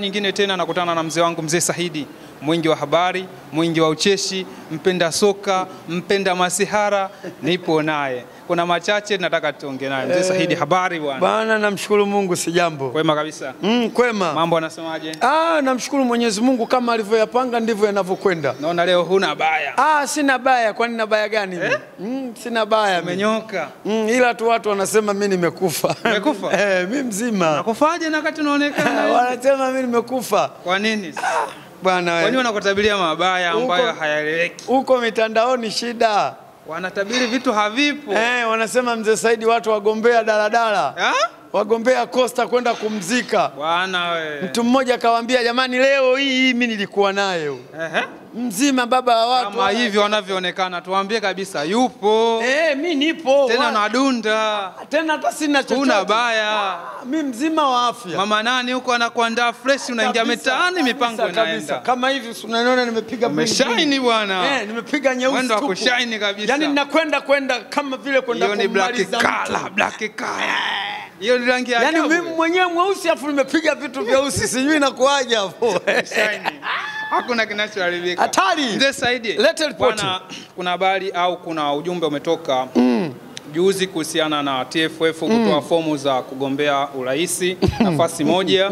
Nyingine tena nakutana na mzee wangu mzee Saidi, mwingi wa habari, mwingi wa ucheshi, mpenda soka, mpenda masihara, nipo naye. Kuna machache nataka tuongee naye. Mzee Saidi, habari bwana? Bwana namshukuru Mungu si jambo. Kwema kabisa. Kwema. Mambo anasemaje? Namshukuru Mwenyezi Mungu, kama alivyoyapanga ndivyo yanavyokwenda. Naona leo huna baya. Sina baya, kwani na baya gani mimi? Sina baya. Umenyoka. Ila tu watu wanasema mimi nimekufa. Umekufa? Mimi mzima. Nakufaje na wakati unaonekana? Wanasema mimi nimekufa. Kwa nini? Bwana wewe. Kwani wanakutabiria mabaya ambayo hayaeleweki? Huko mitandaoni shida. Wanatabiri vitu havipo. Wanasema mzee Saidi watu wagombea daladala. Wagombea Costa kwenda kumzika. Bwana wewe. Mtu mmoja akawaambia jamani, leo hii mimi nilikuwa nayo. Mzima baba wa watu. Kama hivi wanavyoonekana, tuambie kabisa yupo. Mimi nipo. Tena nadunda. Tena hata sina chochote. Una baya. Mimi mzima wa afya. Mama nani huko anakuandaa fresh, unaingia mitaani, mipango inaenda. Kama hivi unaniona nimepiga umeshine bwana. Nimepiga nyeusi. Wendo wa kushine kabisa. Yaani ninakwenda kama vile kwenda kumaliza. Black color. Hiyo ni rangi ya yaani mimi mwenyewe mweusi afu nimepiga vitu vyeusi, sijui inakuaje hapo. Hakuna kinachoharibika. Hatari. Mzee Saidi, leta ripoti. Kuna habari au kuna ujumbe umetoka juzi kuhusiana na TFF kutoa fomu za kugombea urais nafasi moja,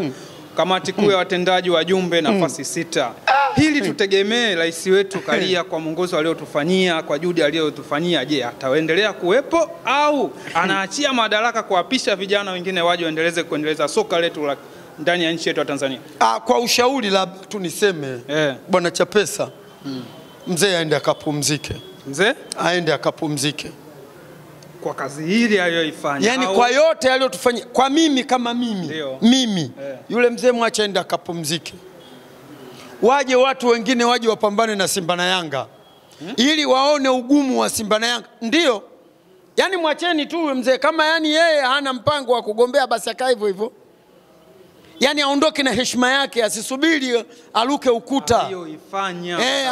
kamati kuu ya watendaji wajumbe nafasi 6. Hili tutegemee rais wetu Karia kwa mwongozo aliotufanyia, kwa juhudi aliyotufanyia, je, ataendelea kuwepo au anaachia madaraka kuapisha vijana wengine waje waendeleze kuendeleza soka letu la ndani ya nchi yetu ya Tanzania? Kwa ushauri labda tu niseme Bwana Chapesa, mzee aende akapumzike. Mzee aende akapumzike kwa kazi hili aliyoifanya, yani kwa yote aliyotufanyia. Kwa mimi kama mimi yule mzee mwache aende akapumzike. Waje watu wengine waje wapambane na Simba na Yanga ili waone ugumu wa Simba na Yanga. Ndio yani mwacheni tu mzee, kama yani yeye hana mpango wa kugombea basi akae hivyo hivyo. Yani aondoke na heshima yake, asisubiri aluke ukuta.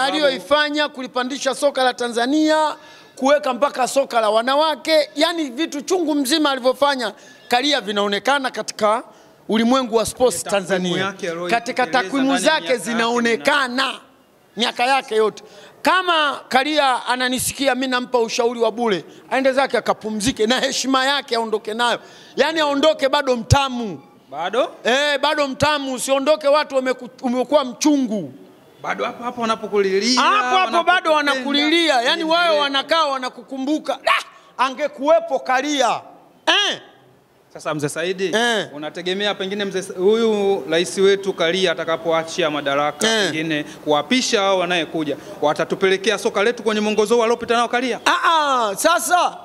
Aliyoifanya kulipandisha soka la Tanzania, kuweka mpaka soka la wanawake, yani vitu chungu mzima alivyofanya Karia vinaonekana katika ulimwengu wa sports Tanzania. Katika takwimu zake zinaonekana miaka yake yote. Kama Karia ananisikia, mimi nampa ushauri wa bure, aende zake akapumzike na heshima yake aondoke nayo. Yani aondoke bado mtamu. Bado? Bado mtamu, usiondoke watu umekuwa mchungu. Bado hapo wanapokulilia. Hapo bado wanakulilia. Yani wao wanakaa wanakukumbuka. Angekuwepo Karia. Sasa mzee Saidi, unategemea pengine huyu rais wetu Karia atakapoachia madaraka pengine kuapisha hao wanayekuja watatupelekea soka letu kwenye mwongozo waliopita nao Karia? Sasa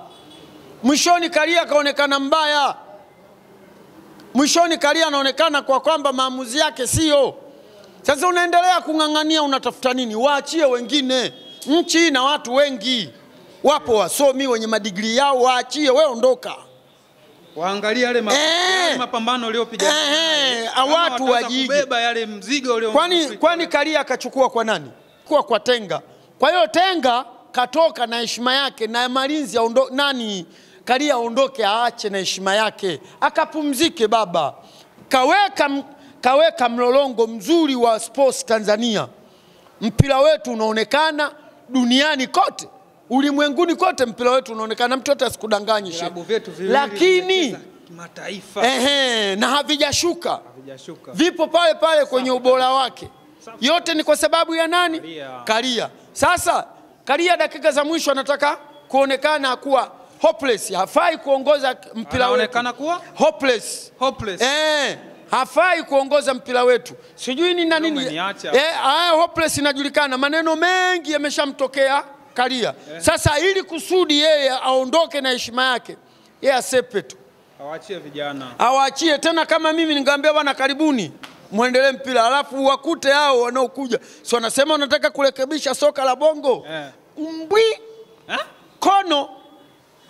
mwishoni Karia kaonekana mbaya. Mwishoni Karia anaonekana kwa kwamba maamuzi yake sio. Sasa unaendelea kung'ang'ania, unatafuta nini? Waachie wengine. Nchi na watu wengi. Wapo wasomi wenye madigrii yao, waachie, wewe ondoka. Waangalie yale mapambano aliyopiga. Watu wajige kubeba yale mzigo ule. Kwani Karia akachukua kwa nani? Kwa Tenga. Kwa hiyo Tenga katoka na heshima yake na malinzi nani? Karia ondoke, aache na heshima yake, akapumzike baba. Kaweka mlolongo mzuri wa sports Tanzania. Mpira wetu unaonekana duniani kote, ulimwenguni kote mpira wetu unaonekana, mtu yote asikudanganye. Lakini kimataifa na havijashuka. Vipo pale pale kwenye ubora wake. Yote ni kwa sababu ya nani? Karia. Sasa Karia dakika za mwisho anataka kuonekana kuwa hopeless, hafai kuongoza mpira wetu. Anaonekana kuwa hopeless. Hafai kuongoza mpira wetu. Sijui ni nini. Hopeless inajulikana. Maneno mengi yameshamtokea Karia. Sasa ili kusudi yeye aondoke na heshima yake, yeye asepe tu. Awaachie vijana. Awaachie tena, kama mimi ningeambia bwana karibuni muendelee mpira, alafu wakute hao wanaokuja. So wanasema wanataka kurekebisha soka la Bongo. Mbwi. Kono.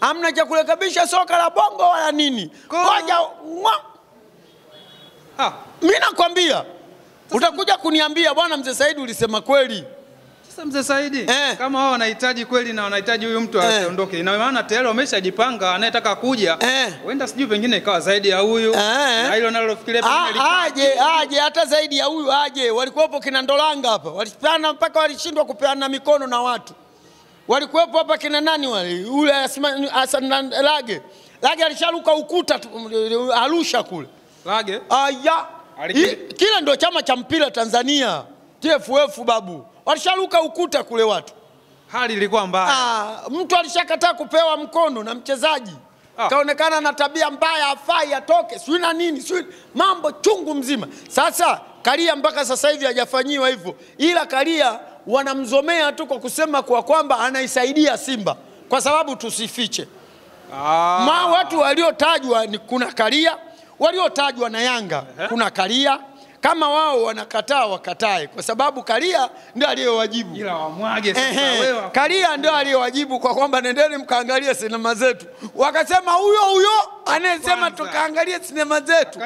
Hamna cha kurekebisha soka la Bongo wala nini. Ngoja mimi nakwambia, utakuja kuniambia bwana mzee Saidi ulisema kweli. Sasa mzee Saidi, kama wao wanahitaji kweli na wanahitaji huyu mtu asiondoke, ina maana tayari wameshajipanga anayetaka kuja. Wenda sijui pengine ikawa zaidi ya huyu. Na hilo nalofikiria pengine aje hata zaidi ya huyu aje. Walikuwepo kina Ndolanga hapa. Walipana mpaka walishindwa kupeana mikono na watu. Walikuwepo hapa kina nani wale? Ule Hassan Lage. Lage alisharuka ukuta Arusha kule. Lage? Aya. Kile ndio chama cha mpira Tanzania. TFF babu. Walisharuka ukuta kule watu. Hali ilikuwa mbaya. Mtu alishakataa kupewa mkono na mchezaji. Kaonekana na tabia mbaya, afai atoke. Sio na nini, sio mambo chungu mzima. Sasa Karia mpaka sasa hivi hajafanyiwa hivyo. Ila Karia wanamzomea tu kwa kusema kwa kwamba anaisaidia Simba. Kwa sababu tusifiche. Watu waliotajwa ni kuna Karia, waliotajwa na Yanga kuna Karia. Kama wao wanakataa wakatae, kwa sababu Karia ndio aliyewajibu. Ila wamwage sasa wewe. Karia ndio aliyewajibu kwa kwamba nendeni mkaangalie sinema zetu. Wakasema huyo anayesema tukaangalie sinema zetu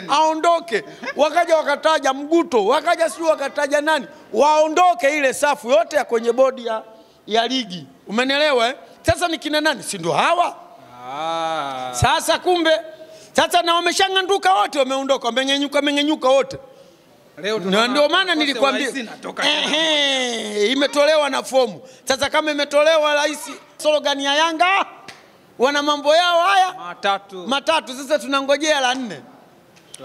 aondoke. Wakaja wakataja Mguto, wakaja sio wakataja nani, waondoke ile safu yote ya kwenye bodi ya ligi. Umenielewa? Sasa ni kina nani? Si ndio hawa? Sasa kumbe sasa na wameshanganduka wote, wameondoka, wamengenyuka wote. Leo ndio maana nilikwambia imetolewa na fomu. Sasa kama imetolewa rais, slogan ya Yanga wana mambo yao haya matatu. Sasa tunangojea la 4.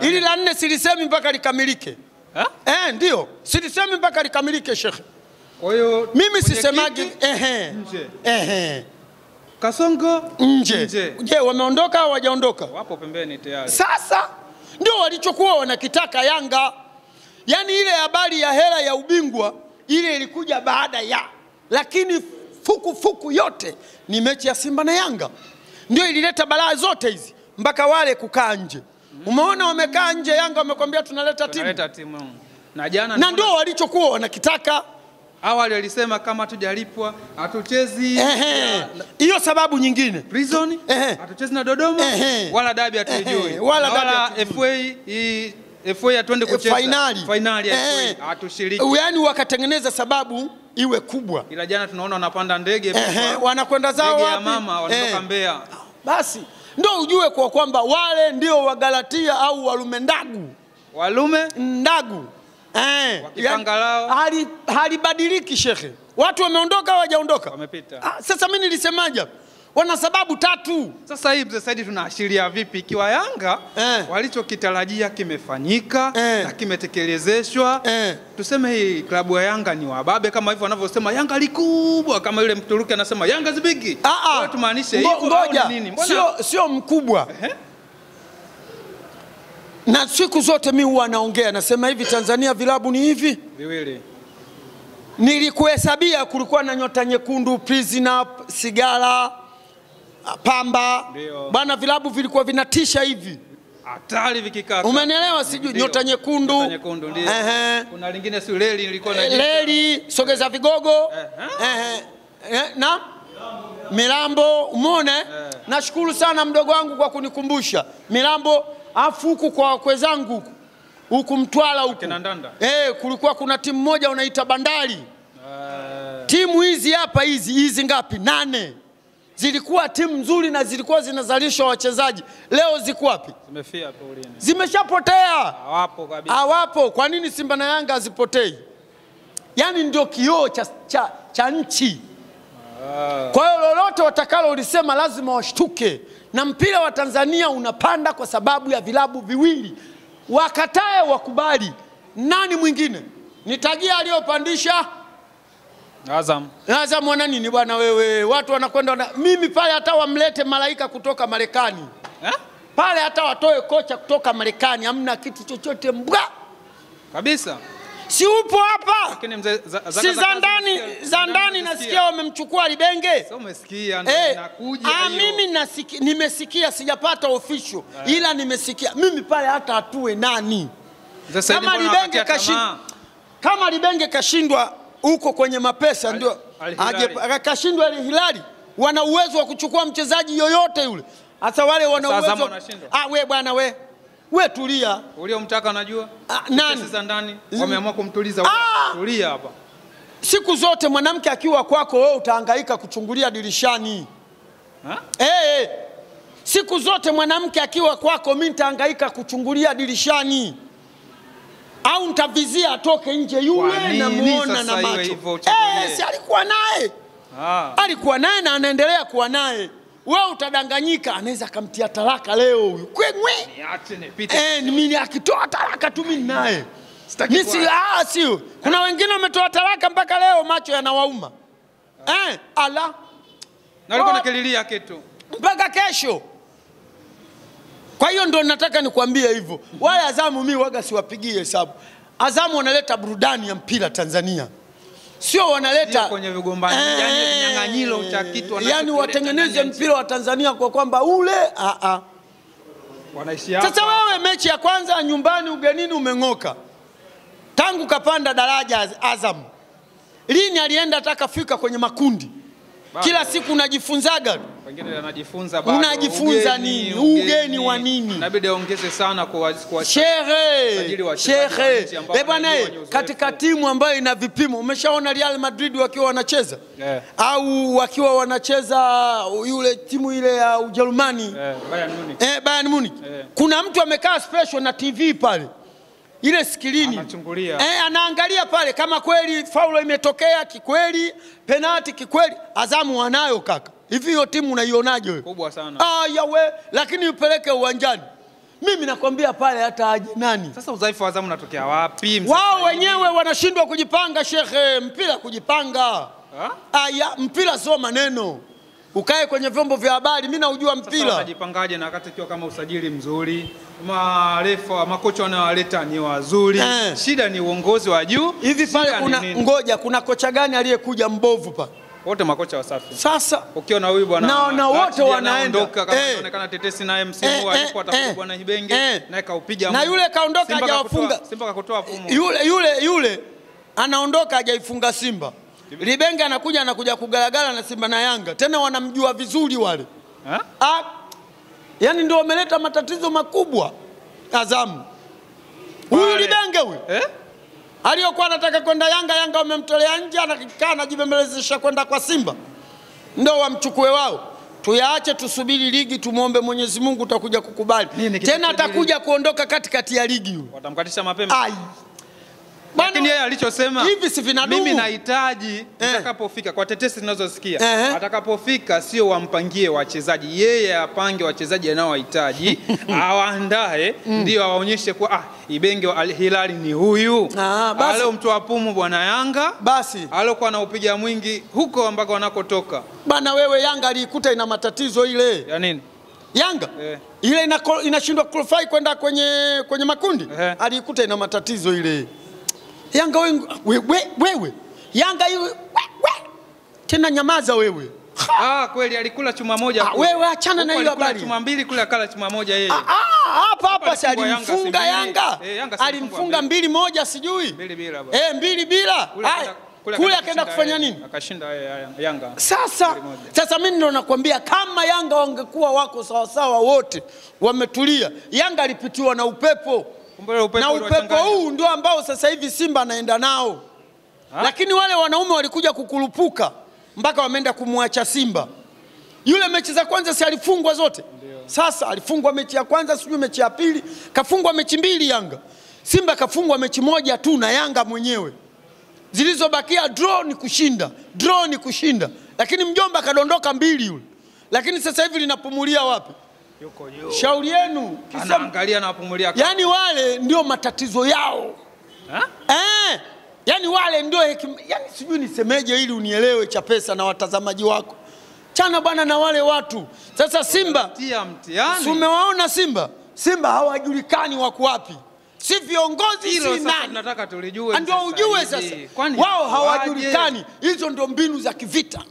Ili la 4 silisemi mpaka likamilike. Ndio. Silisemi mpaka likamilike Sheikh. Kwa hiyo mimi sisemagi Kasongo nje. Je, wameondoka au hawajaondoka? Wapo pembeni tayari. Sasa ndio walichokuwa wanakitaka Yanga. Yaani ile habari ya hela ya ubingwa ile ilikuja baada ya. Lakini fuku yote ni mechi ya Simba na Yanga. Ndio ilileta balaa zote hizi mpaka wale kukaa nje. Umeona wamekaa nje, Yanga wamekwambia tunaleta timu. Na jana na ndio walichokuwa wanakitaka. Awali walisema kama tujalipwa hatuchezi. Hiyo sababu nyingine. Prison hatuchezi na Dodoma wala dabi hatujui. Wala FA atwende kucheza finali hatushiriki. Yaani wakatengeneza sababu iwe kubwa. Ila jana tunaona wanapanda ndege wanakwenda zao wapi? Ya mama wanatoka Mbeya. Basi ndio ujue kwa kwamba wale ndio Wagalatia au Walume Ndagu. Wakipanga lao halibadiliki shekhe. Watu wameondoka au hawajaondoka? Wamepita. Sasa mimi nilisemaje? Wana sababu 3. Sasa hivi mzee Saidi tunaashiria vipi ikiwa Yanga walichokitarajia kimefanyika na kimetekelezeshwa? Tuseme hii klabu ya Yanga ni wababe kama hivyo wanavyosema Yanga likubwa, kama yule Mturuki anasema Yanga zibigi. Kwa tumaanishe hivyo au nini? Sio mkubwa. Na siku zote mimi huwa naongea nasema hivi, Tanzania vilabu ni hivi viwili. Nilikuhesabia kulikuwa na Nyota Nyekundu, Prisoner, Sigara, Pamba. Bwana vilabu vilikuwa vinatisha hivi. Hatari vikikaa. Umenielewa sijui Nyota Nyekundu. Ndio. Kuna lingine si Leli ilikuwa na Leli, Sogeza Vigogo. Na Milambo, umeona? Nashukuru sana mdogo wangu kwa kunikumbusha. Milambo afu huku kwa wakwe zangu huku Mtwara huku. Kulikuwa kuna timu moja unaita Bandari. Timu hizi hapa hizi ngapi? 8. Zilikuwa timu nzuri na zilikuwa zinazalisha wachezaji. Leo ziko wapi? Zimefia polini. Zimeshapotea. Hawapo kabisa. Hawapo. Kwa nini Simba na Yanga hazipotei? Yaani ndio kioo cha nchi. Kwa hiyo lolote watakalo ulisema lazima washtuke. Na mpira wa Tanzania unapanda kwa sababu ya vilabu viwili. Wakatae wakubali. Nani mwingine? Nitajia aliyopandisha Azam wana nini bwana wewe? Watu wanakwenda mimi pale hata wamlete malaika kutoka Marekani. Pale hata watoe kocha kutoka Marekani, hamna kitu chochote mbwa. Kabisa. Si upo hapa? Lakini mzee si za ndani nasikia wamemchukua Libenge. Sio umesikia nakuja hiyo. Mimi nimesikia sijapata official ila nimesikia. Mimi pale hata atue nani? Kama Libenge kashindwa huko kwenye mapesa ndio akashindwa Hilali. Wana uwezo wa kuchukua mchezaji yoyote yule. Hata wale wana uwezo. We bwana we tulia. Uliomtaka unajua? Nani? Sasa ndani wameamua kumtuliza. Tulia hapa. siku zote mwanamke akiwa kwako wewe utahangaika kuchungulia dirishani. Siku zote mwanamke akiwa kwako mimi nitahangaika kuchungulia dirishani. Au nitavizia atoke nje yule na muona na macho. Si alikuwa naye. Alikuwa naye na anaendelea kuwa naye. Wewe utadanganyika, anaweza kumtia talaka leo huyu. Niache nipite. Mimi akitoa talaka tu mimi naye. Sio. Kuna wengine wametoa talaka mpaka leo macho yanawauma. Ala. Na alikuwa anakililia kitu mpaka kesho. Kwa hiyo ndo nataka nikwambie hivyo. Wale Azamu mimi waga siwapigie hesabu. Azamu wanaleta burudani ya mpira Tanzania. Sio wanaleta kwenye vigombani, yani vinyang'anyiro cha kitu yani watengeneze mpira wa Tanzania kwa kwamba ule wanaishi hapa. Sasa wewe mechi ya kwanza nyumbani ugenini umeng'oka. Tangu kapanda daraja Azam. Lini alienda atakafika kwenye makundi? Kila siku unajifunzaga. Wengine anajifunza bado. Unajifunza nini? Ugeni wa nini? Inabidi aongeze sana kwa shehe. Bwana katika timu ambayo ina vipimo, umeshaona Real Madrid wakiwa wanacheza? Au wakiwa wanacheza yule timu ile ya Ujerumani? Bayern Munich. Kuna mtu amekaa special na TV pale. Ile skilini anaangalia pale kama kweli faulo imetokea kikweli, penalty kikweli. Azamu wanayo kaka. Hivi hiyo timu unaionaje wewe? Kubwa sana. Lakini upeleke uwanjani. Mimi nakwambia pale hata aje nani. Sasa udhaifu wa Azamu unatokea wapi? Wao wenyewe wanashindwa kujipanga shekhe, mpira kujipanga. Mpira sio maneno. Ukae kwenye vyombo vya habari, mimi naujua mpira. Sasa unajipangaje na wakati kiwa kama usajili mzuri? Marefa, makocha wanawaleta ni wazuri. Shida ni uongozi wa juu. Hivi pale kuna kocha gani aliyekuja mbovu pale? Wote makocha wasafi. Sasa ukiona huyu bwana na wote wanaenda kama inaonekana tetesi naye msimu huu alipo atakuja bwana Hibenge naye kaupiga na yule kaondoka hajawafunga Simba kakutoa fumo. Yule anaondoka hajaifunga Simba. Libenge anakuja kugalagala na Simba na Yanga. Tena wanamjua vizuri wale. Yani ndio wameleta matatizo makubwa Azamu. Huyu Libenge huyu. Aliyokuwa anataka kwenda Yanga wamemtolea nje, anakaa anajibembelezesha kwenda kwa Simba. Ndio wamchukue wao. Tuyaache tusubiri ligi, tumuombe Mwenyezi Mungu utakuja kukubali. Tena atakuja kuondoka katikati ya ligi huyu. Watamkatisha mapema. Lakini yeye alichosema hivi si vinadumu. Mimi nahitaji atakapofika kwa tetesi tunazosikia atakapofika sio wampangie wachezaji, yeye apange wachezaji anaowahitaji awaandae ndio awaonyeshe kwa Ibenge wa Al Hilal ni huyu. Leo mtu apumu bwana Yanga basi alokuwa anaupiga mwingi huko ambako wanakotoka. Bana wewe Yanga alikuta ina matatizo ile. Ya nini? Yanga ile inashindwa qualify kwenda kwenye makundi. Alikuta ina matatizo ile. Yanga wewe Yanga hiyo tena nyamaza wewe. Kweli alikula chuma moja. Wewe achana na hiyo habari. Chuma mbili kule akala chuma moja yeye. Hapa si alimfunga Yanga. Alimfunga 2-1 sijui. 2-2 baba. 2-2. Kule akaenda kufanya nini? Akashinda Yanga. Sasa mimi ndo nakwambia kama Yanga wangekuwa wako sawa sawa wote wametulia. Yanga alipitiwa na upepo. Na upepo huu ndio ambao sasa hivi Simba anaenda nao. Lakini wale wanaume walikuja kukurupuka mpaka wameenda kumwacha Simba. Yule mechi za kwanza si alifungwa zote? Sasa alifungwa mechi ya kwanza, sijui mechi ya pili, kafungwa mechi 2 Yanga. Simba kafungwa mechi 1 tu na Yanga mwenyewe. Zilizobakia draw ni kushinda. Lakini mjomba kadondoka 2 yule. Lakini sasa hivi linapumulia wapi? Shauri yenu. Anaangalia na apumulia. Yani wale ndio matatizo yao. Yani wale ndio yani sijui nisemeje ili unielewe Chapesa na watazamaji wako. Chana bwana na wale watu. Sasa Simba umewaona Simba hawajulikani wako wapi. Si viongozi si nani. Sasa tunataka tulijue. Ndio ujue sasa. Wao hawajulikani. Hizo ndio mbinu za kivita.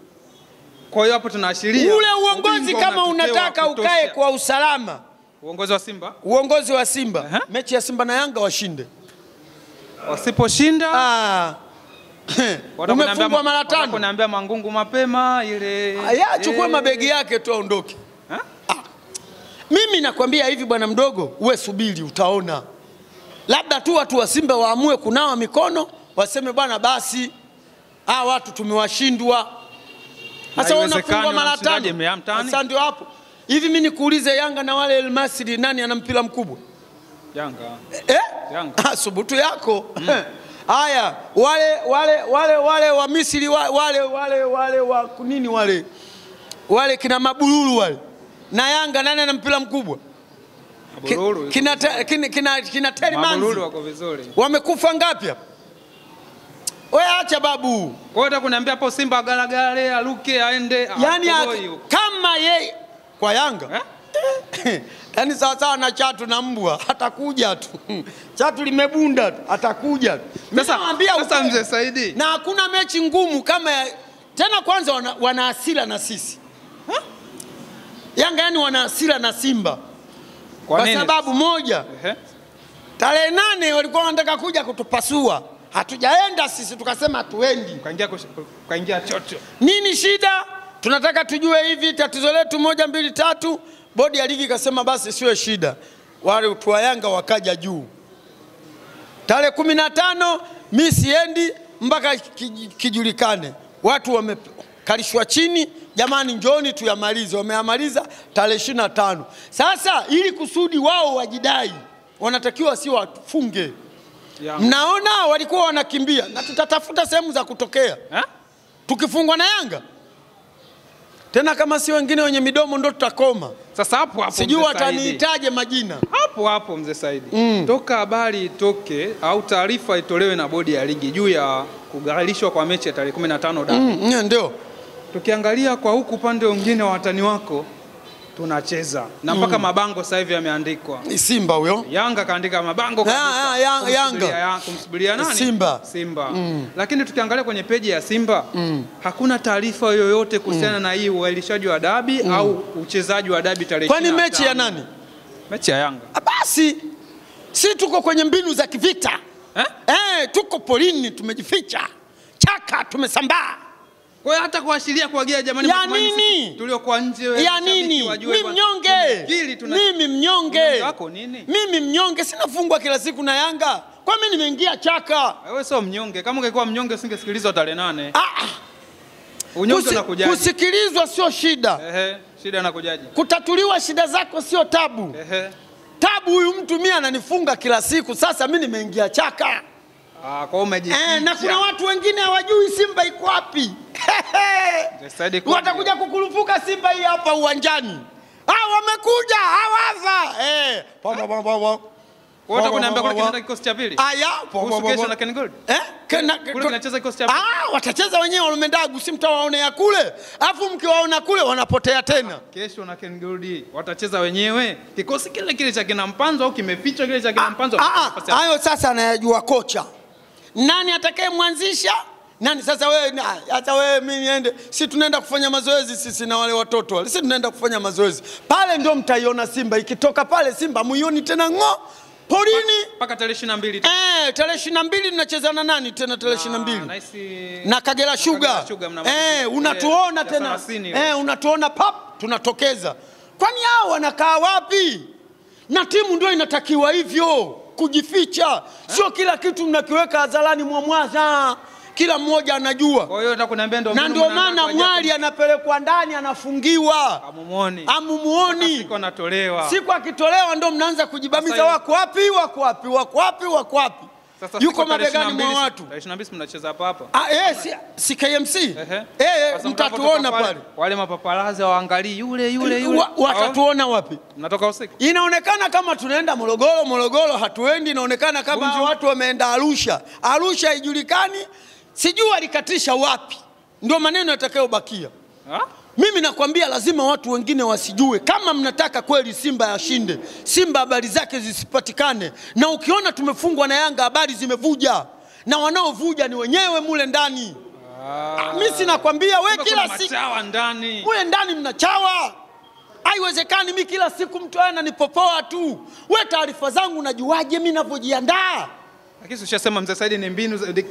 Kwa hiyo hapo tunaashiria ule uongozi kama unataka ukae kwa usalama. Uongozi wa Simba. Mechi ya Simba na Yanga washinde. Wasiposhinda umefungwa mara 5. Wanaambia Mangungu mapema ile. Chukua mabegi yake tu aondoke. Mimi nakwambia hivi bwana mdogo, uwe subiri utaona. Labda tu watu wa Simba waamue kunawa mikono, waseme bwana basi watu tumewashindwa. Sasa unafungwa mara 5. Sasa ndio hapo. Hivi mimi nikuulize, Yanga na wale El Masry nani ana mpira mkubwa? Yanga. Yanga. Subutu yako. Haya, wale wa Misri wale wa nini wale kina Mabululu wale. Na Yanga nani ana mpira mkubwa? Mabululu. Kina Teri Manzi. Mabululu wako vizuri. Wamekufa ngapi hapa? Wewe acha babu. Kwa hiyo kuniambia hapo Simba galagale aluke aende yani kama yeye kwa Yanga yani sawa na Chatu na mbwa atakuja tu. Chatu limebunda tu atakuja tu. Sasa mzee Saidi, na hakuna mechi ngumu kama tena. Kwanza wana hasira na sisi Yanga, yani wana hasira na Simba kwa sababu moja. Tarehe 8 walikuwa wanataka kuja kutupasua, hatujaenda sisi, tukasema hatuendi. Kaingia chocho. Nini shida? Tunataka tujue hivi tatizo letu 1 2 3. Bodi ya ligi kasema basi siwe shida. Wale watu wa Yanga wakaja juu. Tarehe 15 mimi siendi mpaka kijulikane. Watu wamekalishwa chini, jamani njooni tuyamalize. Wameamaliza tarehe 25. Sasa ili kusudi wao wajidai, wanatakiwa si wafunge. Mnaona walikuwa wanakimbia, na tutatafuta sehemu za kutokea. Tukifungwa na Yanga tena, kama si wengine wenye midomo ndo tutakoma. Sasa hapo sijui wataniitaje majina. Hapo mzee Saidi. Toka habari itoke au taarifa itolewe na bodi ya ligi juu ya kugailishwa kwa mechi ya tarehe 15 dabi. Ndio. Tukiangalia kwa huku upande mwingine wa watani wako tunacheza. Na mpaka mabango sasa hivi yameandikwa. Simba huyo. Yanga kaandika mabango kabisa. Yanga. Kumsubiria nani? Simba. Lakini tukiangalia kwenye peji ya Simba, hakuna taarifa yoyote kuhusiana na hii uailishaji wa dabi au uchezaji wa dabi tarehe 25. Kwani mechi ya nani? Mechi ya Yanga. Basi si tuko kwenye mbinu za kivita. Tuko polini tumejificha. Chaka tumesambaa. Kwa hiyo hata kuashiria kuagia jamani, ya nini? Tuliokuwa nje wewe. Ya nini? Mimi mnyonge. Mimi mnyonge. Wako nini? Mimi mnyonge, sina fungwa kila siku na Yanga. Kwa mimi nimeingia chaka. Wewe sio mnyonge. Kama ungekuwa mnyonge usingesikilizwa tarehe 8. Unyonge unakujaje? Kusikilizwa sio shida. Shida inakujaje? Kutatuliwa shida zako sio tabu. Tabu huyu mtu mimi ananifunga kila siku. Sasa mimi nimeingia chaka. Kwa umejificha. Na kuna watu wengine hawajui Simba iko wapi. Watakuja kukurupuka Simba hii hapa uwanjani. Wamekuja hawaza. Wote kuniambia kuna kinaenda kikosi cha pili. Kesho na Ken Gold. Kule kinacheza kikosi cha pili. Watacheza wenyewe Walomendagu, si mtawaonea kule. Alafu mkiwaona kule wanapotea tena. Kesho na Ken Gold watacheza wenyewe. Kikosi kile cha kina Mpanzo au kimefichwa kile cha kina Mpanzo. Hayo sasa anayajua kocha. Nani atakayemwanzisha? Nani sasa wewe? Hata wewe mimi niende, si tunaenda kufanya mazoezi sisi na wale watoto wale. Si tunaenda kufanya mazoezi. Pale ndio mtaiona Simba ikitoka pale. Simba muioni tena porini mpaka tarehe 22. Tarehe 22 tunacheza na nani tena tarehe 22? Na Kagera Sugar. Unatuona tena. Unatuona pap tunatokeza. Kwani hao wanakaa wapi? Na timu ndio inatakiwa hivyo, kujificha. Sio kila kitu mnakiweka hadharani mwaza. Kila mmoja anajua. Kwa hiyo nataka kuniambia ndio maana mwali anapelekwa ndani anafungiwa. Amumuoni. Siku anatolewa. Siku akitolewa ndio mnaanza kujibamiza, wako wapi? Yuko mabegani mwa watu. 22 mnacheza hapa. Si KMC. Mtatuona pale. Wale mapaparazi waangalie yule. Watatuona wapi? Mnatoka usiku. Inaonekana kama tunaenda Morogoro hatuendi. Inaonekana kama watu wameenda Arusha haijulikani. Sijui alikatisha wapi. Ndio maneno yatakayobakia. Mimi nakwambia lazima watu wengine wasijue. Kama mnataka kweli Simba yashinde, Simba habari zake zisipatikane. Na ukiona tumefungwa na Yanga habari zimevuja. Na wanaovuja ni wenyewe mule ndani. Mimi sinakwambia wewe kila siku ndani. Mule ndani mnachawa. Haiwezekani mimi kila siku mtu ananipopoa tu. Wewe taarifa zangu unajuaje mimi ninavyojiandaa? Lakini ushasema mzee Saidi ni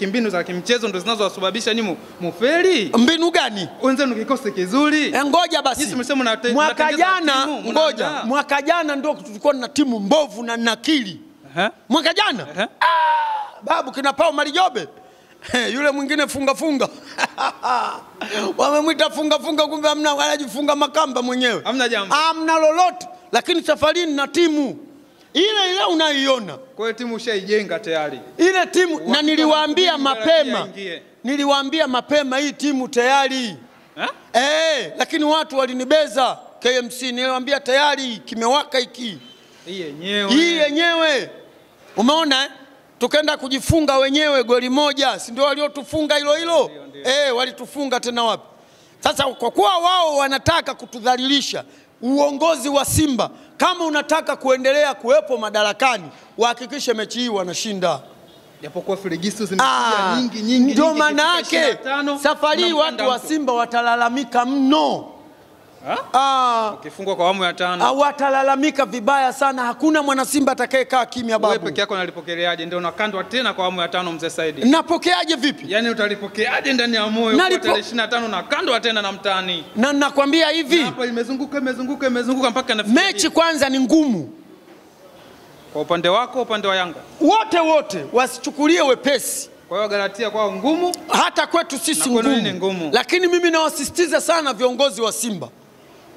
mbinu za kimchezo ndo zinazowasababisha nyinyi mufeli. Mbinu gani? Wenzenu kikosi kizuri. Ngoja basi. Mwaka jana ndio tulikuwa na timu mbovu na nakili. Mwaka jana? Babu kina Pao Marijobe. Yule mwingine funga. Wamemwita funga, kumbe hamna, wanajifunga makamba mwenyewe. Hamna jambo. Hamna lolote. Lakini safari na timu ile unaiona. Kwa hiyo timu ushaijenga tayari. Ile timu na niliwaambia mapema hii timu tayari. Lakini watu walinibeza KMC, niliwaambia tayari kimewaka hiki. Hii yenyewe. Umeona tukaenda kujifunga wenyewe goli moja, si ndio waliotufunga hilo? Walitufunga tena wapi? Sasa kwa kuwa wao wanataka kutudhalilisha, uongozi wa Simba kama unataka kuendelea kuwepo madarakani, wahakikishe mechi hii wanashinda. Japokuwa filigisu zimekuja nyingi. Ndio maana yake safari watu wa Simba watalalamika mno. Ukifungwa kwa awamu ya 5 watalalamika vibaya sana. Hakuna mwana Simba atakayekaa kimya babu. Wewe peke yako unalipokeleaje? Ndio unakandwa tena kwa awamu ya 5 mzee Saidi. Napokeaje vipi? Yaani utalipokeaje ndani ya moyo kwa tarehe 25 unakandwa tena na mtani? Na nakwambia hivi. Hapa imezunguka mpaka nafikia. Mechi kwanza ni ngumu. Kwa upande wako, upande wa Yanga. Wote wasichukulie wepesi. Kwa hiyo Galatia kwao ngumu, hata kwetu sisi ngumu. Lakini mimi nawasisitiza sana viongozi wa Simba.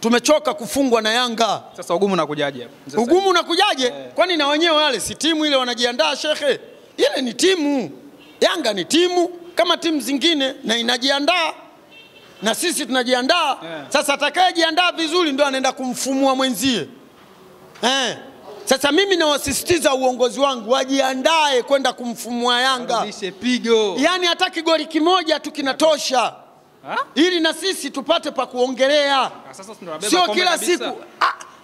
Tumechoka kufungwa na Yanga. Sasa ugumu unakujaje hapo? Ugumu unakujaje? Kwani na wenyewe wale si timu ile wanajiandaa shekhe? Ile ni timu. Yanga ni timu kama timu zingine na inajiandaa. Na sisi tunajiandaa. Sasa atakayejiandaa vizuri ndio anaenda kumfumua mwenzie. Sasa mimi nawasisitiza uongozi wangu wajiandae kwenda kumfumua Yanga. Arudishe pigo. Yaani hata kigoli kimoja tu kinatosha. Ili na sisi tupate pa kuongelea. Sio kila siku.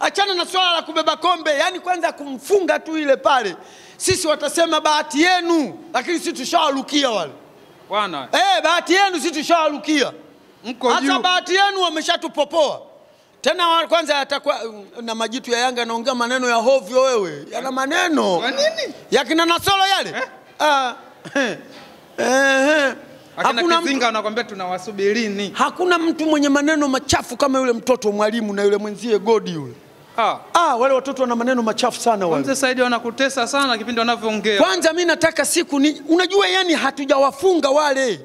Achana na swala la kubeba kombe. Yaani kwanza kumfunga tu ile pale. Sisi watasema bahati yenu, lakini sisi tushawarukia wale. Bwana. Bahati yenu sisi tushawarukia. Hata bahati yenu wameshatupopoa. Tena kwanza atakuwa na majitu ya Yanga naongea maneno ya hovyo wewe. Yana maneno. Kwa nini? Ya kina Nasolo yale. Hakuna Kizinga anakuambia tunawasubirini. Hakuna mtu mwenye maneno machafu kama yule mtoto Mwalimu na yule mwenzie Godi yule. Wale watoto wana maneno machafu sana wale. Mzee Saidi wanakutesa sana kipindi wanavyoongea. Kwanza mimi nataka unajua yani hatujawafunga wale.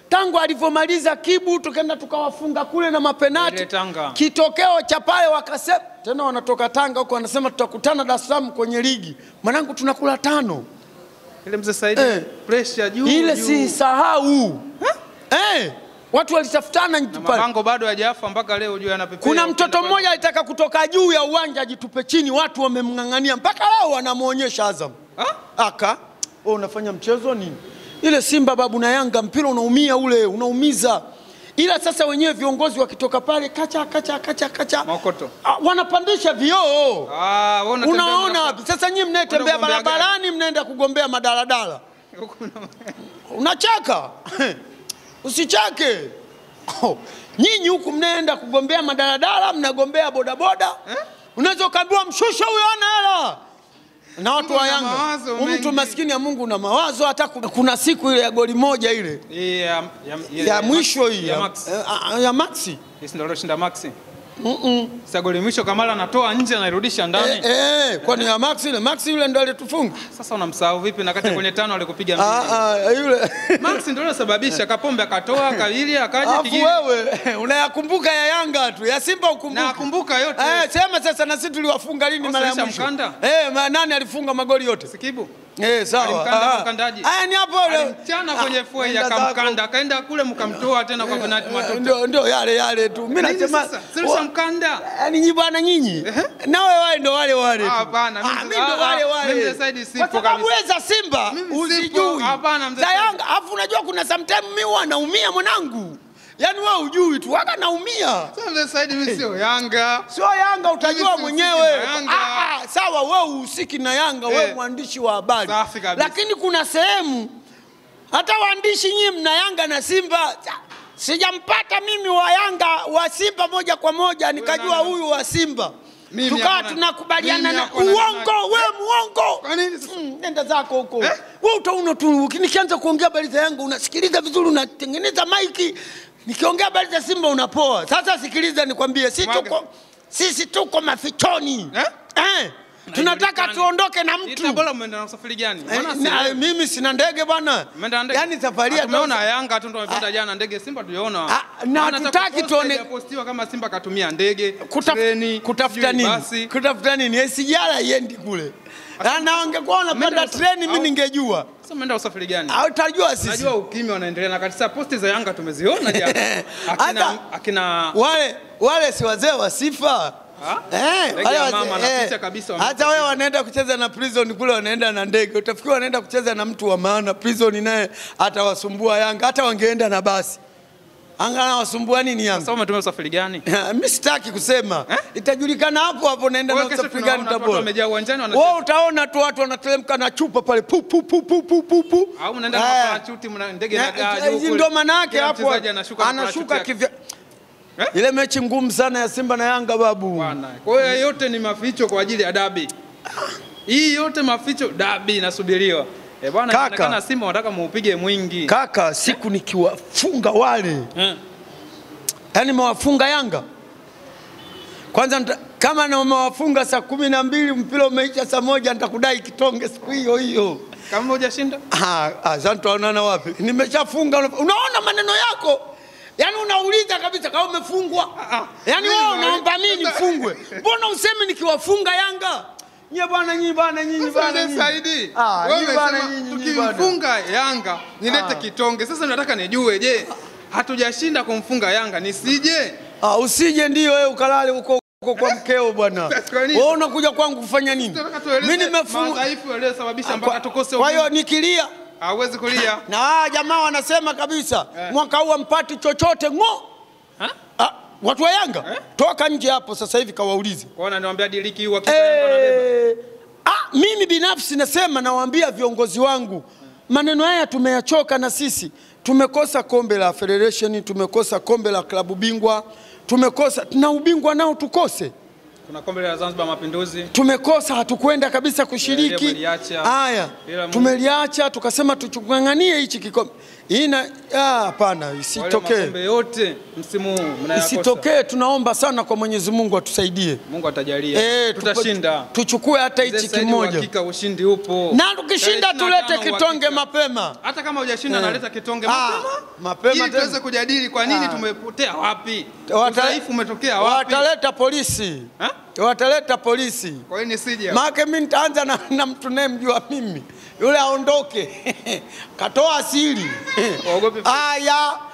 Tangu alivyomaliza Kibu tukaenda tukawafunga kule na mapenati. Kitokeo cha pale wakasema tena wanatoka Tanga huko wanasema tutakutana Dar es Salaam kwenye ligi. Mwanangu tunakula 5. Ile mzee Saidi pressure juu. Ile si sahau. Watu walitafutana pale. Mabango bado hajafa mpaka leo juu yanapepea. Kuna mtoto mmoja alitaka kutoka juu ya uwanja ajitupe chini, watu wamemngangania mpaka leo wanamuonyesha Azam. Unafanya mchezo nini? Ile Simba babu na Yanga mpira unaumia ule, unaumiza. Ila sasa wenyewe viongozi wakitoka pale kacha Makoto. Wanapandisha vioo. Unaona wapi? Sasa nyinyi mnayetembea barabarani mnaenda kugombea madaladala. Unacheka? Usicheke. Nyinyi huku mnaenda kugombea madaladala, mnagombea bodaboda. Unaweza kaambiwa mshusha huyo ana hela. Na watu wa Yanga. Mtu maskini ya Mungu na mawazo hata kuna siku ile ya goli moja ile. Ya mwisho hii ya Maxi. Ndio aloshinda Maxi. Sasa goli mwisho Kamala anatoa nje na irudisha ndani. Kwani ya Maxi ile? Maxi yule ndio alitufunga. Sasa unamsahau vipi na kati kwenye 5 alikupiga mbili? Yule Maxi ndio alosababisha Kapombe akatoa Kawili akaja Kigili. Wewe unayakumbuka ya Yanga tu, ya Simba ukumbuka. Nakumbuka yote. Sema sasa na sisi tuliwafunga lini mara ya mwisho? Nani alifunga magoli yote? Sikibu. Sawa. Mkandaji. Ni hapo mchana kwenye FA ya kamkanda akaenda kule mkamtoa tena kwa penalty matoto. Ndio yale tu. Mimi nasema sasa mkanda. Nyinyi bwana nyinyi. Nawe wale ndio wale. Hapana, mimi ndio wale. Mimi Saidi sipo kabisa. Kwa sababu Simba usijui. Hapana mzee. Yanga afu unajua kuna sometime mimi huwa naumia mwanangu. Yaani wewe hujui tu, hata naumia. Sasa Saidi mimi sio Yanga. Sio Yanga utajua mwenyewe. Sawa wewe uhusiki na Yanga, wewe mwandishi wa habari. Lakini kuna sehemu hata waandishi nyinyi mna Yanga na Simba. Sijampata mimi wa Yanga wa Simba moja kwa moja nikajua huyu wa Simba. Tukawa tunakubaliana na uongo, wewe muongo. Kwa nini? Nenda zako huko. Wewe utaona tu nikianza kuongea habari za Yanga unasikiliza vizuri, unatengeneza maiki. Nikiongea habari za Simba unapoa. Sasa sikiliza nikwambie, sisi tuko mafichoni. Tunataka tuondoke na mtu. Tabora umeenda na usafiri gani? Mimi sina ndege bwana. Yaani safari tumeona Yanga tu ndio wamepanda jana ndege, Simba tuliona. Na tutaki tuone postiwa kama Simba katumia ndege, treni, kutafuta nini? Kutafuta nini? Sijala iendi kule. Na wangekuwa wanapanda treni mimi ningejua. Sasa umeenda usafiri gani? Utajua sisi. Najua ukimya wanaendelea na katika posti za Yanga tumeziona jana. Akina wale si wazee wa sifa. Hata wewe wanaenda kucheza na Prison kule, wanaenda na ndege. Utafikiri wanaenda kucheza na mtu wa maana. Prison naye atawasumbua Yanga. Hata wangeenda na basi, angana wasumbua nini Yanga? Sasa umetumia usafiri gani? Mimi sitaki kusema. Itajulikana hapo naenda na usafiri gani Tabora. Wamejaa uwanjani wewe utaona tu watu wanateremka na chupa pale pu pu pu pu pu pu. Au mnaenda na chuti mna ndege na gari huko. Ndio maana yake hapo anashuka kivya. Ile mechi ngumu sana ya Simba na Yanga babu. Bwana. Kwa hiyo yote ni maficho kwa ajili ya dabi. Hii yote maficho, dabi inasubiriwa. Bwana, inaonekana Simba wanataka muupige mwingi. Kaka, siku nikiwafunga wale. Yaani mewafunga Yanga. Kwanza kama na umewafunga saa 12 mpira umeisha saa 1 nitakudai kitonge siku hiyo hiyo. Kama hujashinda? Sasa tunaonana wapi? Nimeshafunga. Unaona maneno yako? Yaani unauliza kabisa kama umefungwa. Yaani wewe unaomba mimi nifungwe. Mbona useme nikiwafunga Yanga? Nyie bwana nyinyi. Saidi. Wewe unasema tukimfunga Yanga nilete kitonge. Sasa nataka nijue, je, hatujashinda kumfunga Yanga nisije? Usije ndio wewe ukalale huko kwa mkeo bwana. Wewe unakuja kwangu kufanya nini? Mimi nimefunga. Madhaifu yaliyosababisha mpaka tukose. Kwa hiyo nikilia hauwezi kulia. Na jamaa wanasema kabisa mwaka huu mpati chochote watu wa Yanga toka nje hapo sasa hivi kawaulize. Kwa nini ananiambia diliki wa kitu Yanga anabeba? Mimi binafsi nasema nawaambia viongozi wangu maneno haya tumeyachoka na sisi. Tumekosa kombe la Federation, tumekosa kombe la klabu bingwa, tumekosa na ubingwa nao tukose. Kuna kombe la Zanzibar Mapinduzi. Tumekosa, hatukwenda kabisa kushiriki. Haya, tumeliacha tukasema tuchunganganie hichi kikombe. Hapana, isitokee. Kombe yote msimu huu mnayakosa. Isitokee, tunaomba sana kwa Mwenyezi Mungu atusaidie. Mungu atajalia. Tutashinda. Tuchukue hata hichi kimoja. Hakika ushindi upo. Na tukishinda tulete kitonge mapema. Hata kama hujashinda naleta kitonge mapema. Ili tuweze kujadili kwa nini tumepotea wapi. Udhaifu umetokea wapi. Wataleta polisi. Wataleta polisi. Kwa hiyo nisije. Maana mimi nitaanza na mtu naye mjua mimi. Yule aondoke. Katoa asili.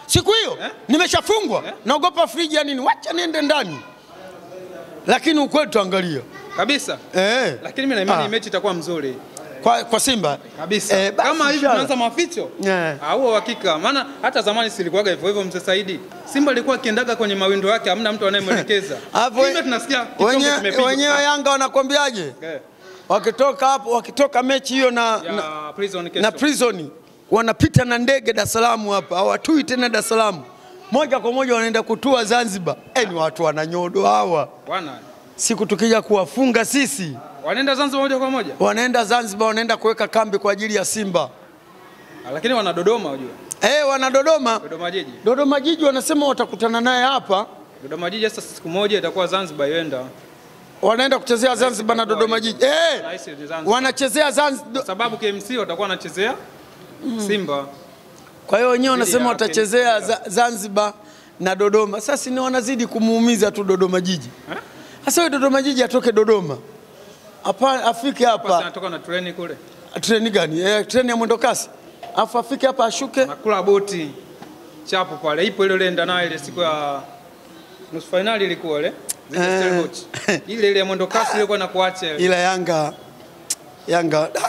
Siku hiyo nimeshafungwa. Naogopa friji ya nini? Wacha niende ndani. Lakini ukweli tuangalia. Kabisa. Lakini mimi naimani mechi itakuwa mzuri. Kwa Simba kabisa. Kama hivi tunaanza maficho. Huo hakika. Maana hata zamani silikuwaga hivyo mzee Saidi. Simba ilikuwa kiendaga kwenye mawindo yake, hamna mtu anayemwelekeza. Simba tunasikia kitongo kimepigwa. Wenyewe Yanga wanakwambiaje? Wakitoka hapo, wakitoka mechi hiyo na Prison wanapita na ndege Dar es Salaam hapa. Hawatui tena Dar es Salaam. Moja kwa moja wanaenda kutua Zanzibar. Ni watu wananyodo hawa. Bwana. Siku tukija kuwafunga sisi. Wanaenda Zanzibar moja kwa moja? Wanaenda Zanzibar, wanaenda kuweka kambi kwa ajili ya Simba. Lakini wana Dodoma unajua. Wana Dodoma. Dodoma Jiji. Dodoma Jiji wanasema watakutana naye hapa. Dodoma Jiji sasa siku moja itakuwa Zanzibar yenda. Wanaenda kuchezea Zanzibar na Dodoma Jiji. Wanachezea Zanzibar. Sababu KMC watakuwa wanachezea Simba. Kwa hiyo wenyewe wanasema watachezea Zanzibar na Dodoma. Sasa ni wanazidi kumuumiza tu Dodoma Jiji. Sasa Dodoma Jiji atoke Dodoma. Hapa afike hapa. Sasa anatoka na treni kule. Treni gani? Treni ya mwendo kasi. Afu afike hapa ashuke. Nakula boti. Chapo pale. Ipo ile enda nayo ile siku ya nusu finali ilikuwa ile. Ile ya mwendo kasi ilikuwa na kuacha. Ila Yanga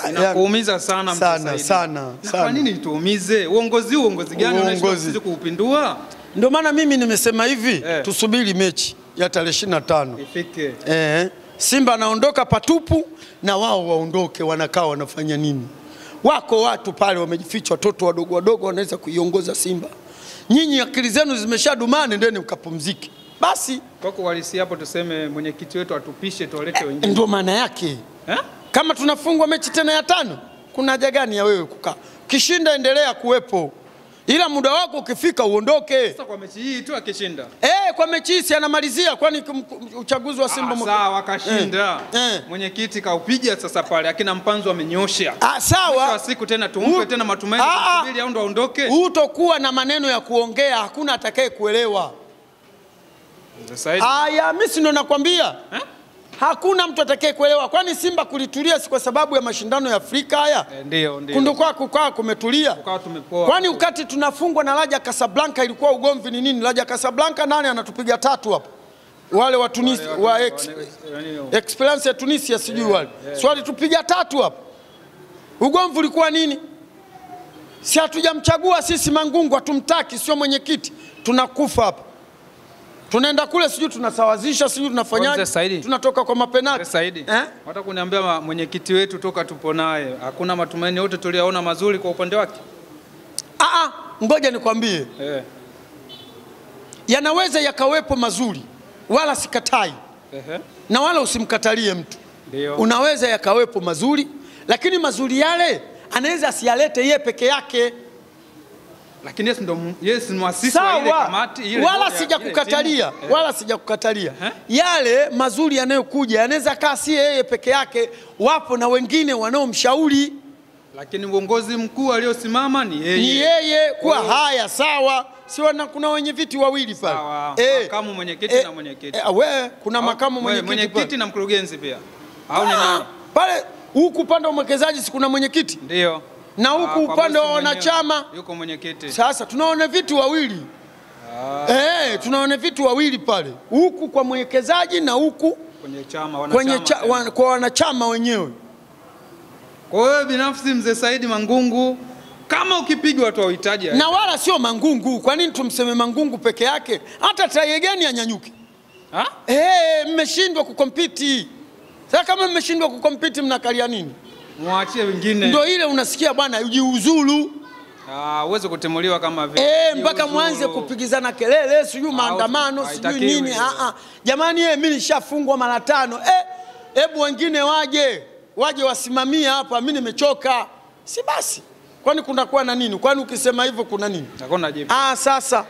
inakuumiza sana sana. Kwa nini tuumize? Uongozi gani unaweza kuupindua? Ndio maana mimi nimesema hivi, tusubiri mechi ya tarehe 25. Ifike. Simba anaondoka patupu na wao waondoke, wanakaa wanafanya nini? Wako watu pale wamejificha, watoto wadogo wanaweza kuiongoza Simba. Nyinyi akili zenu zimeshadumana, ndeni mkapumzike. Basi kwa kuhalisi hapo tuseme mwenyekiti wetu atupishe tuwalete wengine. Ndio maana yake. Kama tunafungwa mechi tena ya 5, kuna haja gani ya wewe kukaa? Kishinda endelea kuwepo. ila muda wako ukifika uondoke. Sasa kwa mechi hii tu akishinda. Kwa mechi hii si anamalizia, kwani uchaguzi wa Simba sawa akashinda. Mwenyekiti kaupiga sasa pale, akina Mpanzu amenyosha. Sawa. Kwa siku tena tumpe tena matumaini kusubiri au ndo aondoke. Hutokuwa na maneno ya kuongea, hakuna atakaye kuelewa. Mimi si ndo nakwambia. Hakuna mtu atakaye kuelewa. Kwani Simba kulitulia si kwa sababu ya mashindano ya Afrika haya? Ndio. Kunduka kukaa kumetulia. Kwani ukati tunafungwa na Raja Casablanca ilikuwa ugomvi ni nini? Raja Casablanca nani anatupiga 3 hapo? Wale wa Tunisia wa Experience ya Tunisia sijui wale. Swali tupiga 3 hapo. Ugomvi ulikuwa nini? Si hatujamchagua sisi Mangungu, hatumtaki, sio mwenyekiti. Tunakufa hapa. Tunaenda kule sijui tunasawazisha sijui tunafanyaje, tunatoka kwa mapenati. Saidi. Hata kuniambia mwenyekiti wetu toka tupo naye hakuna matumaini yote tuliyaona mazuri kwa upande wake. Ngoja nikwambie. Yanaweza yakawepo mazuri, wala sikatai. Na wala usimkatalie mtu. Unaweza yakawepo mazuri, lakini mazuri yale anaweza asiyalete yeye peke yake. Lakini yes ni muasisi wa ile kamati ile. Wala sijakukatalia, wala sijakukatalia. Yale mazuri yanayokuja yanaweza kaa si yeye peke yake, wapo na wengine wanaomshauri. Lakini uongozi mkuu aliosimama ni yeye. Ni yeye kwa haya sawa. Si kuna wenye viti wawili pale. Makamu mwenyekiti na mwenyekiti. Kuna makamu mwenyekiti na mkurugenzi pia. Au ni nani? Pale huku upande wa mwekezaji si kuna mwenyekiti? Ndio. Na huku upande wa wanachama yuko mwenyekiti. Sasa tunaona vitu wawili. Tunaona vitu wawili pale. Huku kwa mwekezaji na huku kwenye chama wanachama. Kwa wanachama wenyewe. Kwa hiyo binafsi mzee Saidi Mangungu kama ukipigwa watu wahitaji. Na wala sio Mangungu. Kwa nini tumseme Mangungu peke yake? Hata Tayegeni anyanyuke. Mmeshindwa kukompiti. Sasa kama mmeshindwa kukompiti mnakalia nini? Muachie wengine. Ndio ile unasikia bwana ujiuzulu. Uweze kutemuliwa kama vile. Mpaka mwanze kupigizana kelele, sijui maandamano, sijui nini. Jamani mimi nishafungwa mara 5. Hebu wengine waje wasimamie hapa, mimi nimechoka. Si basi. Kwani kunakuwa na nini? Kwani ukisema hivyo kuna nini? Hakuna jibu. Sasa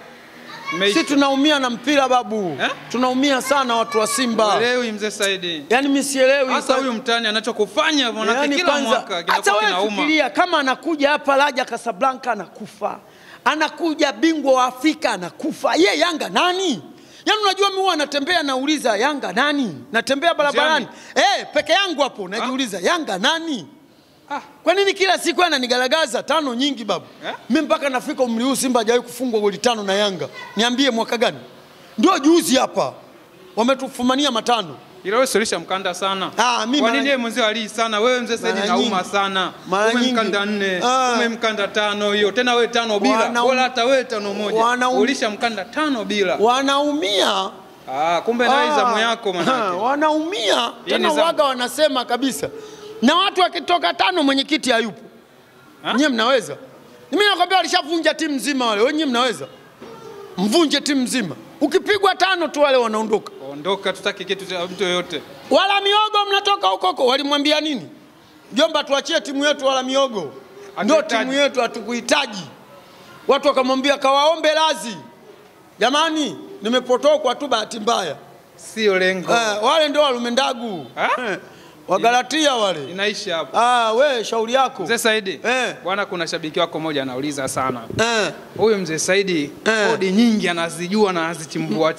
si tunaumia na mpira babu. Tunaumia sana watu wa Simba. Uelewi mzee Saidi. Yaani mimi sielewi. Hasa huyu mtani anachokufanya manake kila mwaka hata wewe fikiria kama anakuja hapa Raja Casablanca anakufa. Anakuja bingwa wa Afrika anakufa. Yanga nani? Yaani unajua mimi huwa natembea nauliza Yanga nani? Natembea barabarani. Peke yangu hapo najiuliza Yanga nani? Kwa nini kila siku ananigalagaza 5 nyingi babu? Mimi mpaka nafika umri huu Simba hajawahi kufungwa goli 5 na Yanga. Niambie mwaka gani? Ndio juzi hapa. Wametufumania 5. Ila wewe solisha mkanda sana. Kwa nini yeye mzee Ali sana? Wewe mzee Saidi nauma sana. Umemkanda 4, umemkanda 5 hiyo. Tena wewe 5 bila. Wala hata wewe 5-1. Ulisha mkanda 5 bila. Wanaumia. Kumbe na zamu yako manake. Wanaumia. Tena waga wanasema kabisa. Na watu wakitoka 5 mwenyekiti hayupo. Nyie mnaweza? Mimi nakwambia walishavunja timu nzima wale. Wewe nyie mnaweza? Mvunje timu nzima. Ukipigwa 5 tu wale wanaondoka. Ondoka tutaki kitu cha mtu yoyote. Wala miogo mnatoka huko. Walimwambia nini? Jomba tuachie timu yetu wala miogo. Ndio timu yetu hatukuhitaji. Watu wakamwambia kawaombe radhi. Jamani, nimepotokwa tu bahati mbaya. Sio lengo. Wale ndio walumendagu. Wagalatia wale. Inaisha hapo. We shauri yako. Mzee Saidi. Bwana kuna shabiki wako mmoja anauliza sana. Huyu mzee Saidi kodi nyingi anazijua na azichimbua.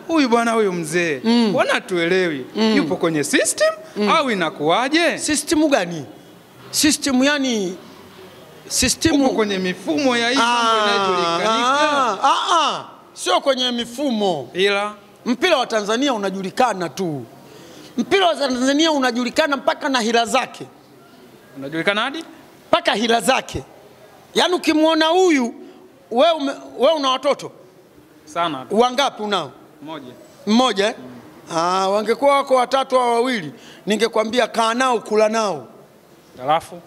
Huyu bwana huyu mzee. Bwana tuelewi. Yupo kwenye system au inakuaje? System gani? System yani system kwenye mifumo ya hii mambo inayojulikana. Sio kwenye mifumo. Ila mpira wa Tanzania unajulikana tu. Mpira wa Tanzania unajulikana mpaka na hila zake. Unajulikana hadi? Mpaka hila zake. Yaani ukimwona huyu wewe una watoto? Sana. Wangapi unao? Mmoja. Wangekuwa wako 3 au 2, ningekwambia kaa nao kula nao. Alafu?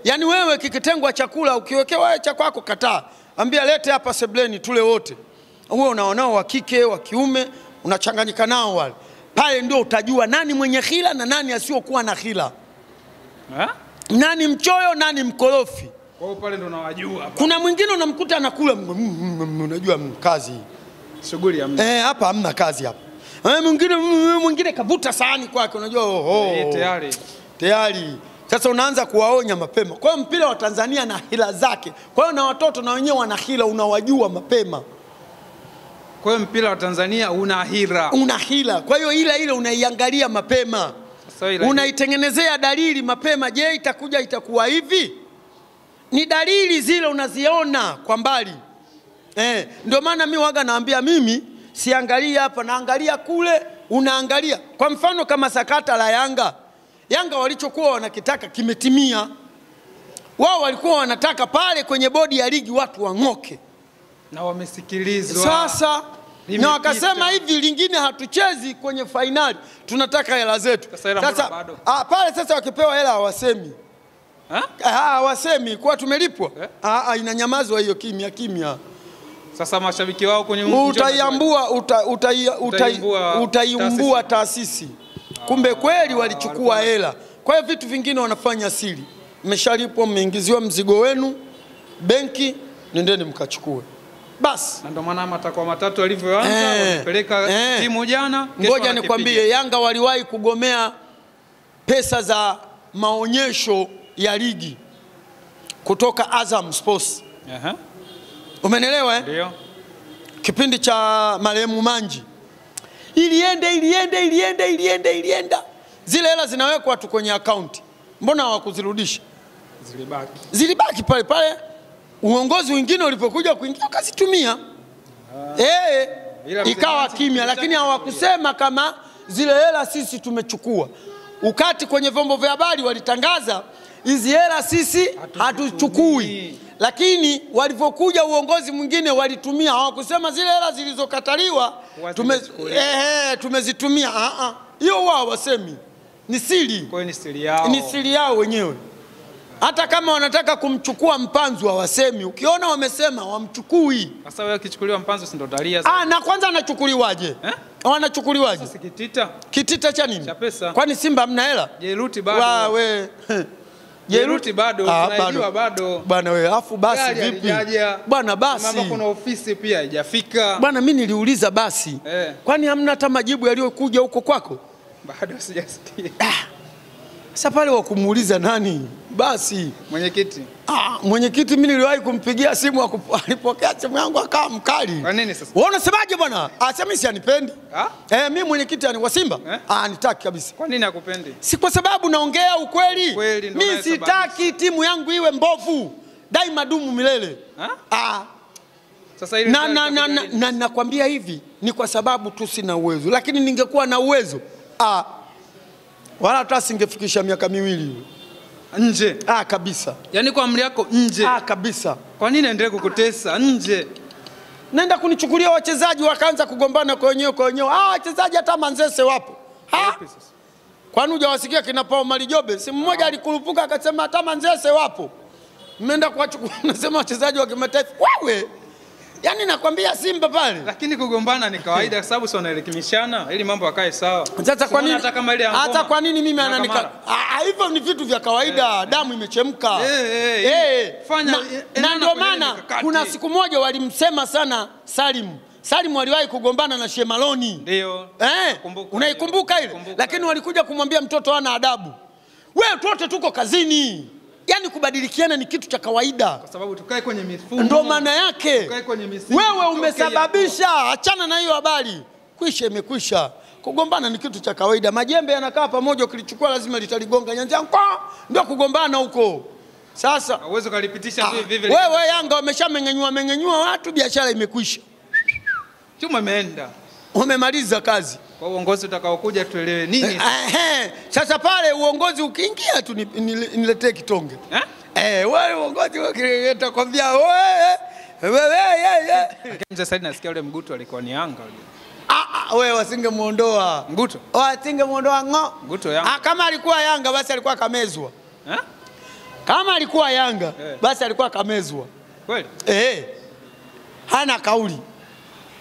Yaani wewe kikitengwa chakula ukiwekewa wewe cha kwako kataa. Ambia lete hapa sebleni tule wote. Wewe unaonao wa kike, wa kiume, unachanganyika nao wale. Pale ndio utajua nani mwenye hila na nani asiyokuwa na hila. Nani mchoyo, nani mkorofi. Kwa hiyo pale ndo nawajua hapa. Kuna mwingine unamkuta anakula unajua kazi. Shughuli hamna. Hapa hamna kazi hapa. Mwingine kavuta sahani kwake unajua tayari. Sasa unaanza kuwaonya mapema. Kwa hiyo mpira wa Tanzania na hila zake. Kwa hiyo na watoto na wenyewe wana hila, unawajua mapema. Kwa hiyo mpira wa Tanzania una hila. Una hila. Kwa hiyo ile unaiangalia mapema. Unaitengenezea dalili mapema. Je, itakuja itakuwa hivi? Ni dalili zile unaziona kwa mbali. Ndio maana mimi waga naambia mimi siangalia hapa, naangalia kule, unaangalia. Kwa mfano kama sakata la Yanga walichokuwa wanakitaka kimetimia. Wao walikuwa wanataka pale kwenye bodi ya ligi watu wang'oke. Na wamesikilizwa. Sasa na wakasema hivi lingine hatuchezi kwenye finali. Tunataka hela zetu. Sasa pale sasa wakipewa hela hawasemi. Hawasemi kwa tumelipwa. Inanyamazwa hiyo kimya. Sasa mashabiki wao kwenye utaiumbua taasisi. Kumbe kweli walichukua hela. Kwa hiyo vitu vingine wanafanya siri. Mmeshalipwa, mmeingiziwa mzigo wenu benki, nendeni mkachukue. Basi. Na ndio maana matakwa matatu alivyoanza wamepeleka timu jana. Ngoja nikwambie, Yanga waliwahi kugomea pesa za maonyesho ya ligi kutoka Azam Sports. Umenelewa Ndio. Kipindi cha marehemu Manji. Ilienda. Zile hela zinawekwa tu kwenye account. Mbona hawakuzirudisha? Zilibaki pale. Uongozi wengine ulipokuja kuingia ukazitumia. Ikawa kimya, lakini hawakusema kama zile hela sisi tumechukua. Ukati kwenye vyombo vya habari walitangaza hizi hela sisi hatuchukui. Lakini walipokuja uongozi mwingine walitumia, hawakusema zile hela zilizokataliwa tumezitumia. Hiyo wao wasemi. Ni siri. Kwa ni siri yao. Ni siri yao wenyewe. Hata kama wanataka kumchukua Mpanzu hawasemi. Ukiona wamesema wamchukui. Sasa wewe kichukuliwa Mpanzu si ndo dalia? Na kwanza anachukuliwaje? Wanachukuliwaje? Sasa kitita. Kitita cha nini? Cha pesa. Kwani Simba hamna hela? Jeruti bado. Jeruti bado, tunaidiwa bado. Bwana wewe, afu basi vipi? Bwana basi. Mama kuna ofisi pia haijafika. Bwana mimi niliuliza basi. Kwani hamna hata majibu yaliyokuja huko kwako? Bado sijasikia. Sasa pale wa kumuuliza nani? Basi mwenyekiti. Mwenyekiti mimi niliwahi kumpigia simu alipokea simu yangu akawa mkali. Kwa nini sasa? Wewe unasemaje bwana? Mimi si anipendi. Mimi mwenyekiti wa Simba? Anitaki kabisa. Kwa nini akupendi? Si kwa sababu naongea ukweli. Mimi sitaki timu yangu iwe mbovu. Daima dumu milele. Sasa ile na nakwambia hivi ni kwa sababu tu sina uwezo. Lakini ningekuwa na uwezo wala hata singefikisha miaka 2 nje. Kabisa. Yaani kwa amri yako nje. Kabisa. Kwa nini endelee kukutesa nje? Nenda kunichukulia wachezaji wakaanza kugombana kwa wenyewe. Wachezaji hata Manzese wapo. Kwani hujawasikia kina Paul Malijobe? Si mmoja alikurupuka akasema hata Manzese wapo. Mmeenda kuwachukua nasema wachezaji wa kimataifa. Wewe yaani nakwambia Simba pale. Lakini kugombana ni kawaida kwa sababu sio wanaelimishana ili mambo yakae sawa. Sasa kwa nini hata kwa nini mimi ananika hivyo ni vitu vya kawaida, damu imechemka. Na ndio maana kuna siku moja walimsema sana Salim waliwahi kugombana na Shemaloni. Ndio. Unaikumbuka ile? Lakini walikuja kumwambia mtoto hana adabu. Wewe wote tuko kazini. Yaani kubadilikiana ni kitu cha kawaida. Kwa sababu tukae kwenye mifumo. Ndio maana yake. Tukae kwenye mifumo. Wewe umesababisha, achana na hiyo habari. Kwisha imekwisha. Kugombana ni kitu cha kawaida. Majembe yanakaa pamoja, ukilichukua lazima litaligonga nyanza. Ndio kugombana huko. Sasa uwezo kalipitisha tu vivi. Wewe Yanga wameshamengenyua watu, biashara imekwisha. Chuma imeenda. Wamemaliza kazi. Kwa uongozi utakaokuja tuelewe nini? Sasa pale uongozi ukiingia tu niletee kitonge. Wewe uongozi ukileta kwambia Mzee Said nasikia yule Mguto alikuwa ni Yanga yule. Wewe wasingemuondoa. Mguto? Wasingemuondoa Mguto Yanga. Kama alikuwa Yanga basi alikuwa kamezwa. Kama alikuwa Yanga basi alikuwa kamezwa. Kweli? Hana kauli.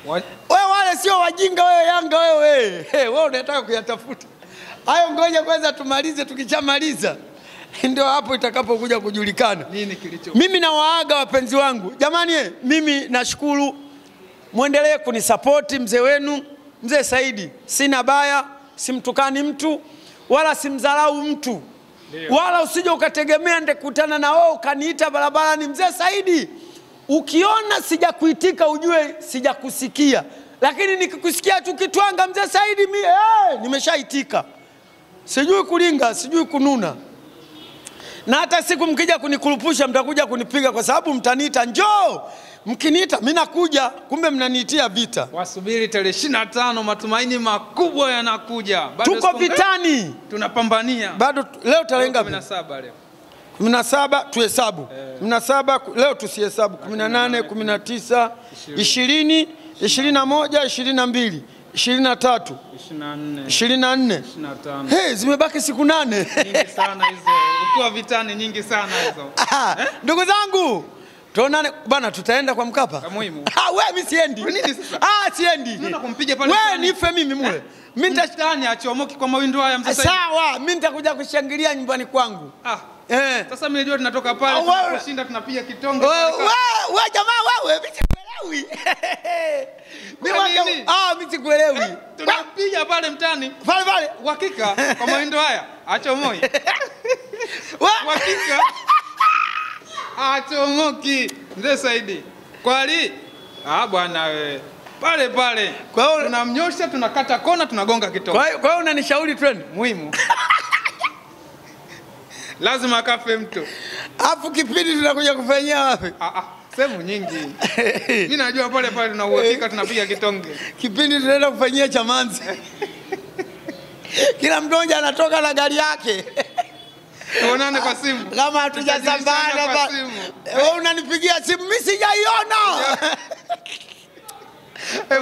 Wewe wale sio wajinga wewe Yanga wewe. Wewe unataka kuyatafuta. Hayo ngoja kwanza tumalize, tukichamaliza ndio hapo itakapokuja kujulikana nini kilicho. Mimi nawaaga wapenzi wangu. Jamani, mimi nashukuru, muendelee kunisapoti mzee wenu, mzee Saidi. Sina baya, simtukani mtu wala simdharau mtu. Wala usije ukategemea ndekutana na wewe ukaniita barabarani mzee Saidi. Ukiona sijakuitika ujue sijakusikia. Lakini nikikusikia tu kitwanga mzee Saidi mimi nimeshaitika. Sijui kulinga, sijui kununa. Na hata siku mkija kunikurupusha mtakuja kunipiga kwa sababu mtaniita njoo. Mkiniita mimi nakuja, kumbe mnaniitia vita. Wasubiri tarehe 25, matumaini makubwa yanakuja. Tuko vitani. Tunapambania. Bado leo tarehe ngapi? 17 leo. 17 tuhesabu. 17 leo tusihesabu. 18, 19, 20, 21, 22, 23, 24, 25. Zimebaki siku 8. Nyingi sana hizo. Ukiwa vitani nyingi sana hizo. Ndugu zangu, tuonane bana, tutaenda kwa Mkapa. Muhimu. Wewe mimi siendi. Kwa nini sasa? Siendi. Unaenda kumpiga pale. Wewe nife mimi mule. Mimi nitastani achomoki kwa mawindo haya mzee Saidi. Sawa, mimi nitakuja kushangilia nyumbani kwangu. Sasa mimi najua tunatoka pale tunaposhinda tunapiga kitonge. Wewe jamaa wewe, mimi sikuelewi. Mimi sikuelewi. Tunapiga pale mtani. Pale. Uhakika kwa mawindo haya achomoi. Uhakika. Achomoki mzee Saidi. Kweli? Bwana wewe. Pale. Kwa hiyo tunamnyosha, tunakata kona, tunagonga kitonga. Kwa hiyo unanishauri trend muhimu. Lazima kafe mtu. Alafu kipindi tunakuja kufanyia wapi? Sehemu nyingi. Mimi najua pale tuna uhakika tunapiga kitonge. Kipindi tunaenda kufanyia Chamanzi. Kila mmoja anatoka na gari yake. Tuonane kwa simu. Kama hatujasambana wewe unanipigia simu mimi sijaiona.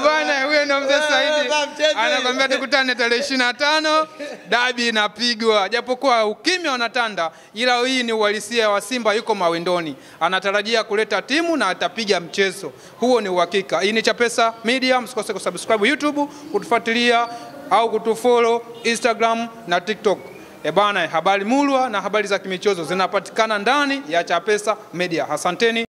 Bwana huyo ndo mzee Saidi. Anakuambia tukutane tarehe 25, dabi inapigwa. Japokuwa ukimya unatanda, ila hii ni uhalisia wa Simba yuko mawindoni. Anatarajia kuleta timu na atapiga mchezo. Huo ni uhakika. Hii ni Chapesa Media, msikose kusubscribe YouTube, kutufuatilia au kutufollow Instagram na TikTok. Bwana, habari mulwa na habari za kimichezo zinapatikana ndani ya Chapesa Media. Asanteni.